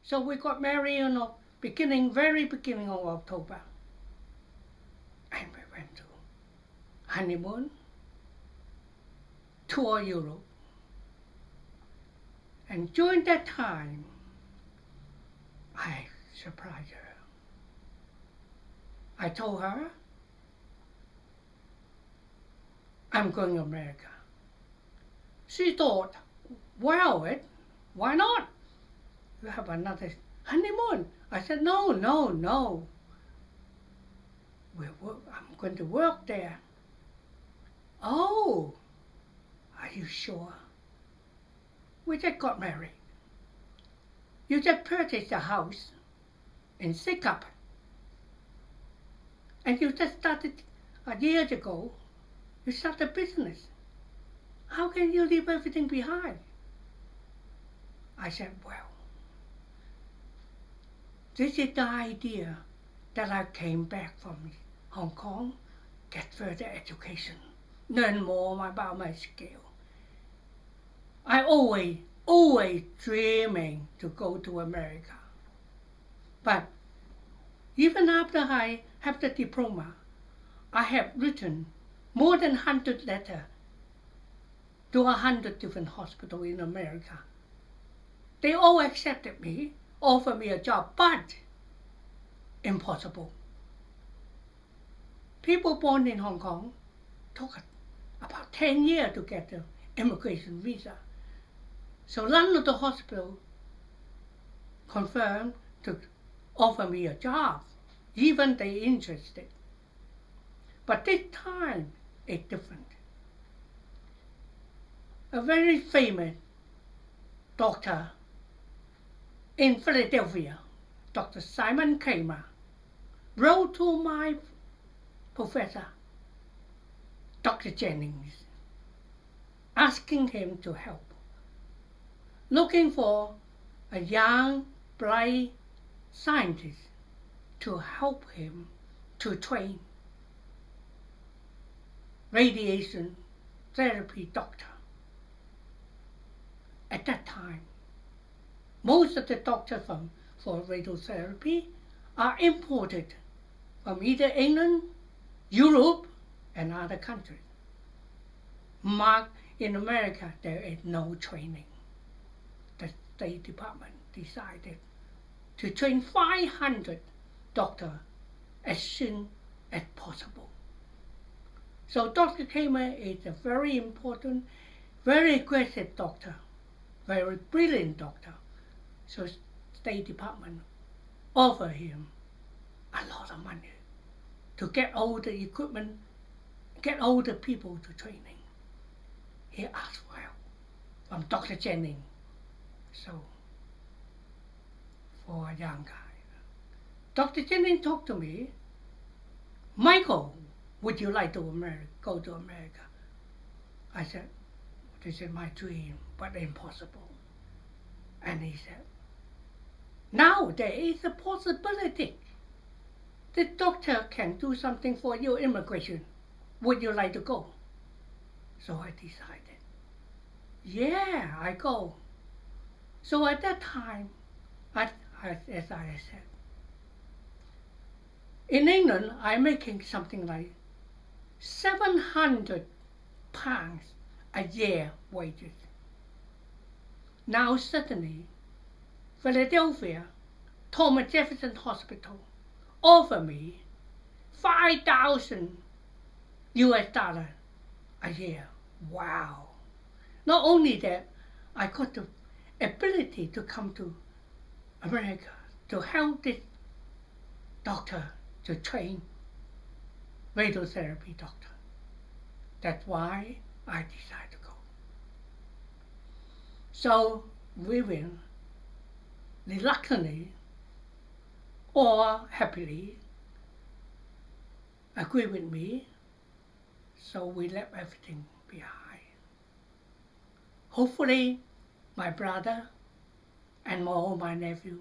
So we got married in the very beginning of October. And we went to honeymoon, tour Europe. And during that time, I surprised her. I told her, I'm going to America. She thought, well, why not? You have another honeymoon. I said, no. I'm going to work there. Oh, are you sure? We just got married. You just purchased a house in Sikap. And you just started years ago. You started a business. How can you leave everything behind? I said, well, this is the idea that I came back from Hong Kong, get further education, learn more about my skill. I always dreaming to go to America. But even after I have the diploma, I have written more than 100 letters to 100 different hospitals in America. They all accepted me, offered me a job, but impossible. People born in Hong Kong took about 10 years to get the immigration visa. So none of the hospital confirmed to offer me a job, even they interested. But this time it's different. A very famous doctor in Philadelphia, Dr. Simon Kramer, wrote to my professor, Dr. Jennings, asking him to help, looking for a young, bright scientist to help him to train radiation therapy doctor. At that time, most of the doctors for radiotherapy are imported from either England, Europe, and other countries. In America, there is no training. The State Department decided to train 500 doctors as soon as possible. So Dr. Kramer is a very important, very aggressive doctor, very brilliant doctor. So State Department offered him a lot of money to get all the equipment, get all the people to training. He asked for help from Dr. Jennings. So for a young guy, Dr. Jennings talked to me, Michael, would you like to go to America? I said, this is my dream, but impossible. And he said, now there is a possibility. The doctor can do something for your immigration. Would you like to go? So I decided, yeah, I go. So at that time, as I said, in England, I'm making something like 700 pounds a year wages. Now suddenly, Philadelphia, Thomas Jefferson Hospital offered me $5,000 a year. Wow. Not only that, I got the ability to come to America to help this doctor to train radiotherapy doctor. That's why I decided to go. So Vivian, reluctantly or happily, agreed with me, so we left everything behind. Hopefully, my brother and all my nephew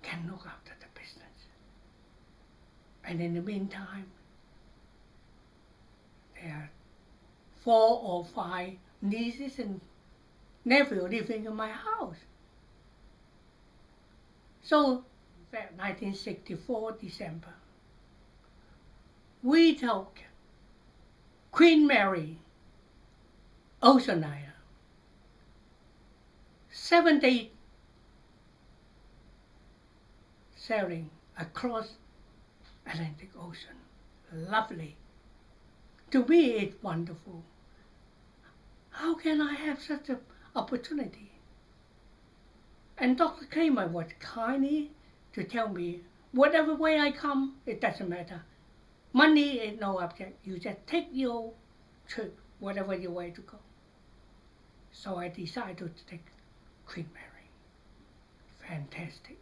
can look after the business. And in the meantime, there are 4 or 5 nieces and nephews living in my house. So, 1964 December, we took Queen Mary Oceania 7 day sailing across Atlantic Ocean. Lovely. To me, it's wonderful. How can I have such an opportunity? And Dr. Kramer was kind to tell me, whatever way I come, it doesn't matter. Money is no object. You just take your trip, whatever your way to go. So I decided to take Queen Mary. Fantastic.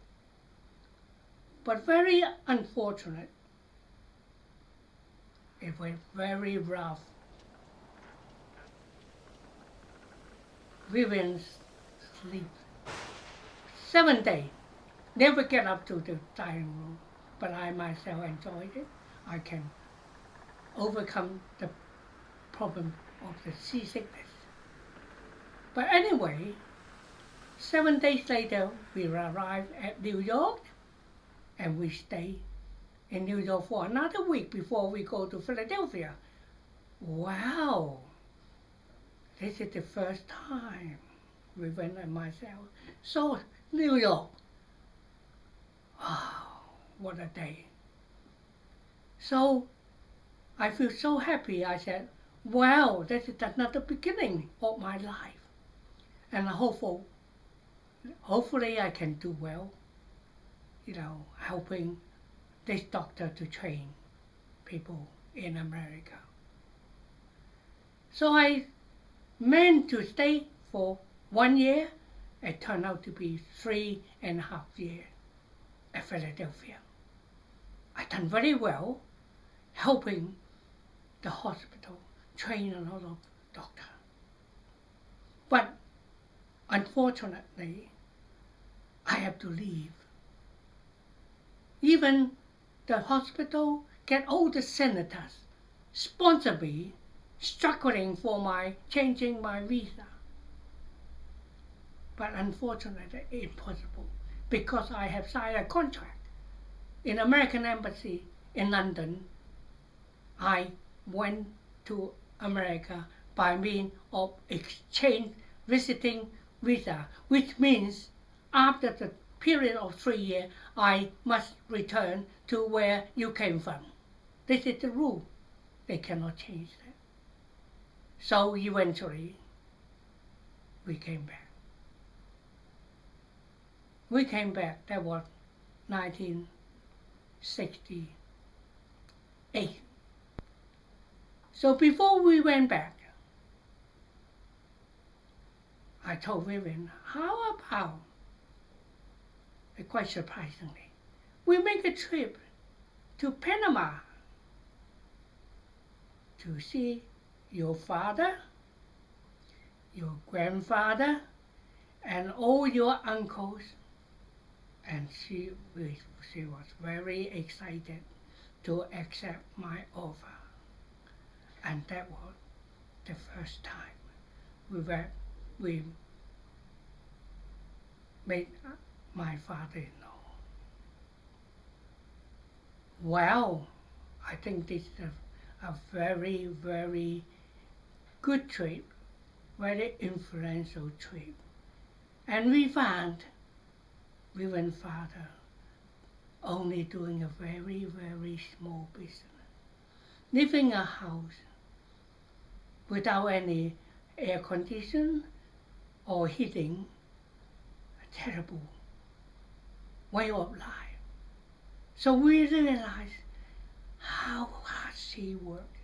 But very unfortunate. It was very rough. Vivian sleep 7 days. Never get up to the dining room. But I myself enjoyed it. I can overcome the problem of the seasickness. But anyway, 7 days later, we arrived at New York, and we stayed in New York for another week before we go to Philadelphia. Wow! This is the first time Vivian and myself saw New York. Wow, what a day. So I feel so happy. I said, wow, this is another beginning of my life. And hopefully I can do well, helping this doctor to train people in America. So I meant to stay for 1 year. It turned out to be 3.5 years at Philadelphia. I done very well, helping the hospital train a lot of doctors. But unfortunately, I have to leave. Even the hospital get all the senators sponsor me, struggling for changing my visa. But unfortunately, impossible, because I have signed a contract in American Embassy in London. I went to America by means of exchange visiting visa, which means after the period of 3 years, I must return to where you came from. This is the rule. They cannot change that. So eventually, we came back. We came back, that was 1968. So before we went back, I told Vivian, how about, quite surprisingly, we make a trip to Panama to see your father, your grandfather, and all your uncles. And she was very excited to accept my offer. And that was the first time we made my father-in-law. Well, I think this is a very, very good trip, very influential trip. And we found Vivian's father only doing a very, very small business, living in a house without any air conditioning or heating. A terrible way of life. So we realized how hard she worked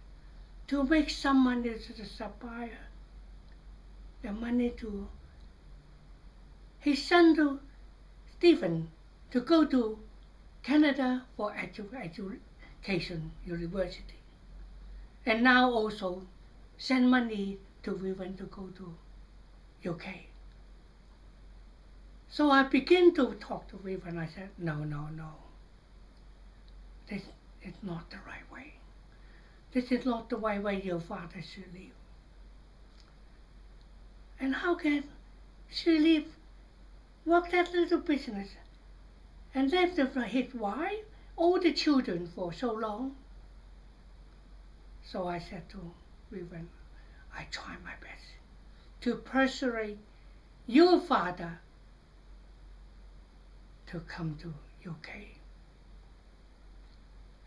to make some money to supply the money to his son, to Stephen, to go to Canada for education, university. And now also send money to Vivian to go to UK. So I began to talk to Vivian. I said, no. This is not the right way. This is not the right way your father should live. And how can she live, work that little business, and left his wife, all the children for so long. So I said to Vivian, I try my best to persuade your father to come to UK.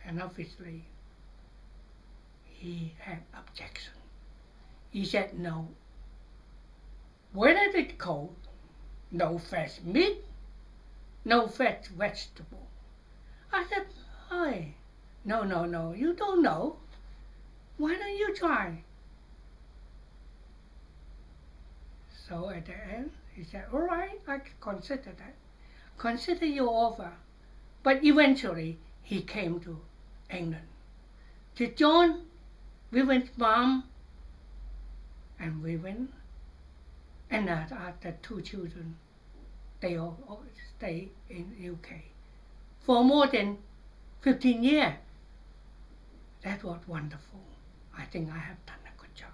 And obviously, he had objection. He said no. When is it cold? No fresh meat, no fresh vegetable. I said, hey, no, you don't know. Why don't you try? So at the end, he said, all right, I consider that. Consider your offer. But eventually, he came to England to join Vivian's mom and Vivian, and the two children. They all stay in UK for more than 15 years. That was wonderful. I think I have done a good job.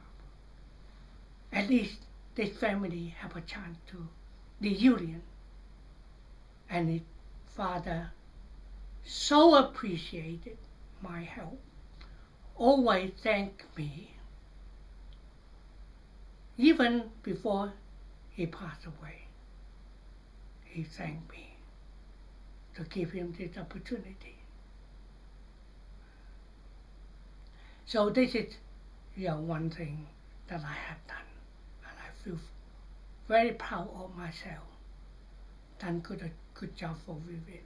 At least this family have a chance to reunion. And his father so appreciated my help, always thanked me, even before he passed away. He thanked me to give him this opportunity. So this is one thing that I have done, and I feel very proud of myself. Done good job for Vivian.